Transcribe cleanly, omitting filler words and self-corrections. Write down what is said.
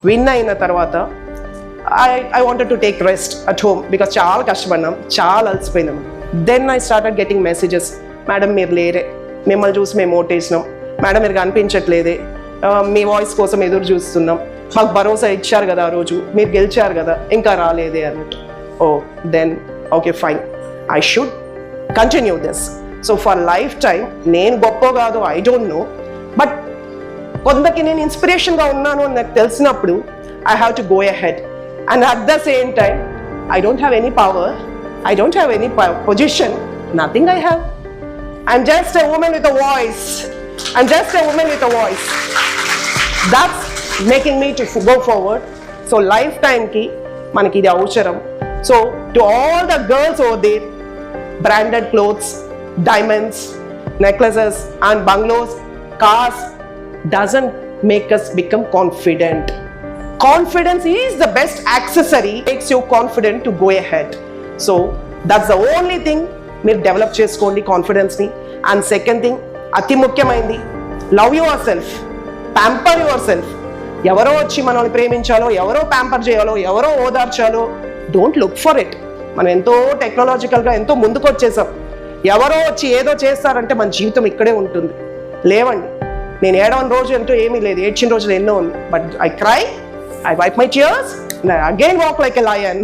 Win అయిన తర్వాత I wanted to take rest at home because చాలా కష్టపడినాం, చాలా అలసిపోయినాం. Then I started getting messages, madam మీరు లేరే, మిమ్మల్ని చూసి మేము ఓటేసినాం, మేడం మీరు కనిపించట్లేదే, మీ వాయిస్ కోసం ఎదురు చూస్తున్నాం, మాకు భరోసా ఇచ్చారు కదా ఆ రోజు, మీరు గెలిచారు కదా, ఇంకా రాలేదే అన్నట్టు. Oh then okay fine, I should continue this. So for life time నేను గొప్ప కాదు, ఐ డోంట్ నో, బట్ కొందరికి నేను ఇన్స్పిరేషన్గా ఉన్నాను అని నాకు తెలిసినప్పుడు I have to go ahead. And at the same time I don't have any power, I don't have any position, nothing I have. I'm just a woman with a voice. I'm just a woman with a voice. That's making me to go forward. So lifetime ki manaki idi avasaram. So to all the girls over there, branded clothes, diamonds, necklaces and bungalows, cars doesn't make us become confident. Confidence is the best accessory, makes you confident to go ahead. So that's the only thing మీరు develop చేసుకోండి కాన్ఫిడెన్స్ని. And second thing అతి ముఖ్యమైనది, love your self, pamper your self. ఎవరో వచ్చి మనల్ని ప్రేమించాలో, ఎవరో pamper చేయాలో, ఎవరో ఓదార్చాలో, డోంట్ లుక్ ఫర్ ఇట్. మనం ఎంతో టెక్నాలజికల్గా ఎంతో ముందుకు వచ్చేసాం. ఎవరో వచ్చి ఏదో చేస్తారంటే మన జీవితం ఇక్కడే ఉంటుంది. లేవండి, నేను ఏడవని రోజు ఎంతో ఏమీ లేదు, ఏడ్చిన రోజులు ఎన్నో ఉంది. But I cry, I wipe my tears, and I again walk like a lion.